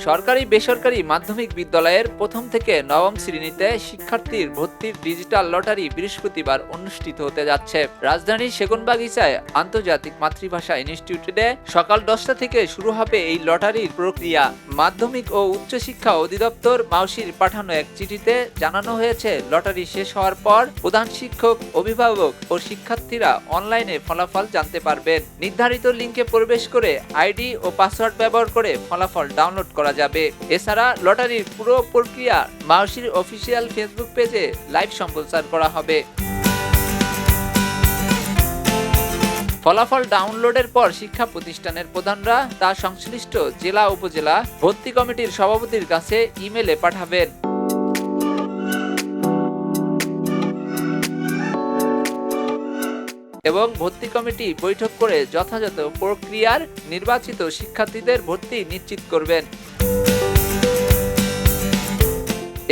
সরকারি বেসরকারি মাধ্যমিক বিদ্যালয়ের প্রথম থেকে নবম শ্রেণীতে শিক্ষার্থীর ভর্তির ডিজিটাল লটারি বৃহস্পতিবার অনুষ্ঠিত হতে যাচ্ছে। রাজধানীর সেগুনবাগিচায় আন্তর্জাতিক মাতৃভাষা ইনস্টিটিউটে সকাল 10টা থেকে শুরু হবে এই লটারির প্রক্রিয়া। মাধ্যমিক ও উচ্চশিক্ষা অধিদপ্তর মাউশির পাঠানো এক চিঠিতে জানানো হয়েছে, লটারি শেষ হওয়ার পর প্রধান শিক্ষক, অভিভাবক ও শিক্ষার্থীরা অনলাইনে ফলাফল জানতে পারবেন। নির্ধারিত লিঙ্কে প্রবেশ করে আইডি ও পাসওয়ার্ড ব্যবহার করে ফলাফল ডাউনলোড করা যাবে। এছাড়া লটারির পুরো প্রক্রিয়া মাউশির অফিসিয়াল ফেসবুক পেজে লাইভ সম্প্রচার করা হবে। ফলাফল ডাউনলোডের পর শিক্ষা প্রতিষ্ঠানের প্রধানরা তা সংশ্লিষ্ট জেলা উপজেলা ভর্তি কমিটির সভাপতির কাছে ইমেলে পাঠাবেন। এবং ভর্তি কমিটি বৈঠক করে যথাযথ প্রক্রিয়ার নির্বাচিত শিক্ষার্থীদের ভর্তি নিশ্চিত করবেন।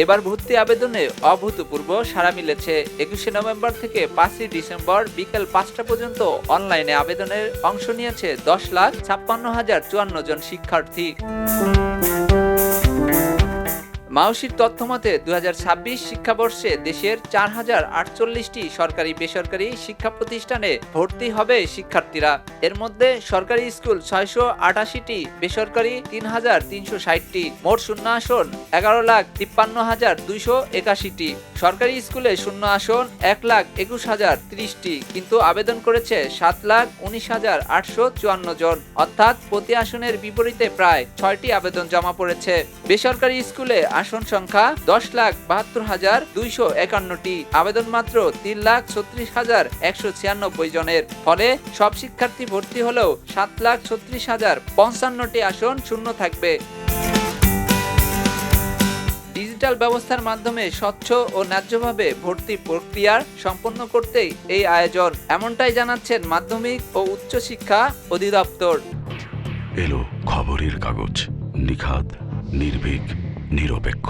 এবার ভর্তি আবেদনে অভূতপূর্ব সাড়া মিলেছে। 21শে নভেম্বর থেকে 5ই ডিসেম্বর বিকেল 5টা পর্যন্ত অনলাইনে আবেদনের অংশ নিয়েছে 10,56,054 জন শিক্ষার্থী। মাউশির তথ্যমতে 2026 শিক্ষাবর্ষে দেশের 4048টি সরকারি বেসরকারি শিক্ষা প্রতিষ্ঠানে ভর্তি হবে শিক্ষার্থীরা। এর মধ্যে সরকারি স্কুল 688টি, বেসরকারি 3360টি। মোট শূন্য আসন 11,53,281টি। সরকারি স্কুলে শূন্য আসন 1,21,030টি, কিন্তু আবেদন করেছে 7,19,854 জন, অর্থাৎ প্রতি আসনের বিপরীতে প্রায় 6টি আবেদন জমা পড়েছে। বেসরকারি স্কুলে আসন সংখ্যা 10,72,251টি, আবেদন মাত্র 3,36,196 জনের। ফলে সব শিক্ষার্থী ভর্তি হলেও 7,36,055টি আসন শূন্য থাকবে। ডিজিটাল ব্যবস্থার মাধ্যমে স্বচ্ছ ও ন্যায্যভাবে ভর্তি প্রক্রিয়া সম্পন্ন করতেই এই আয়োজন, এমনটাই জানাচ্ছেন মাধ্যমিক ও উচ্চশিক্ষা অধিদপ্তর। এলো খবরের কাগজ, নিখাদ, নির্ভীক, নিরপেক্ষ।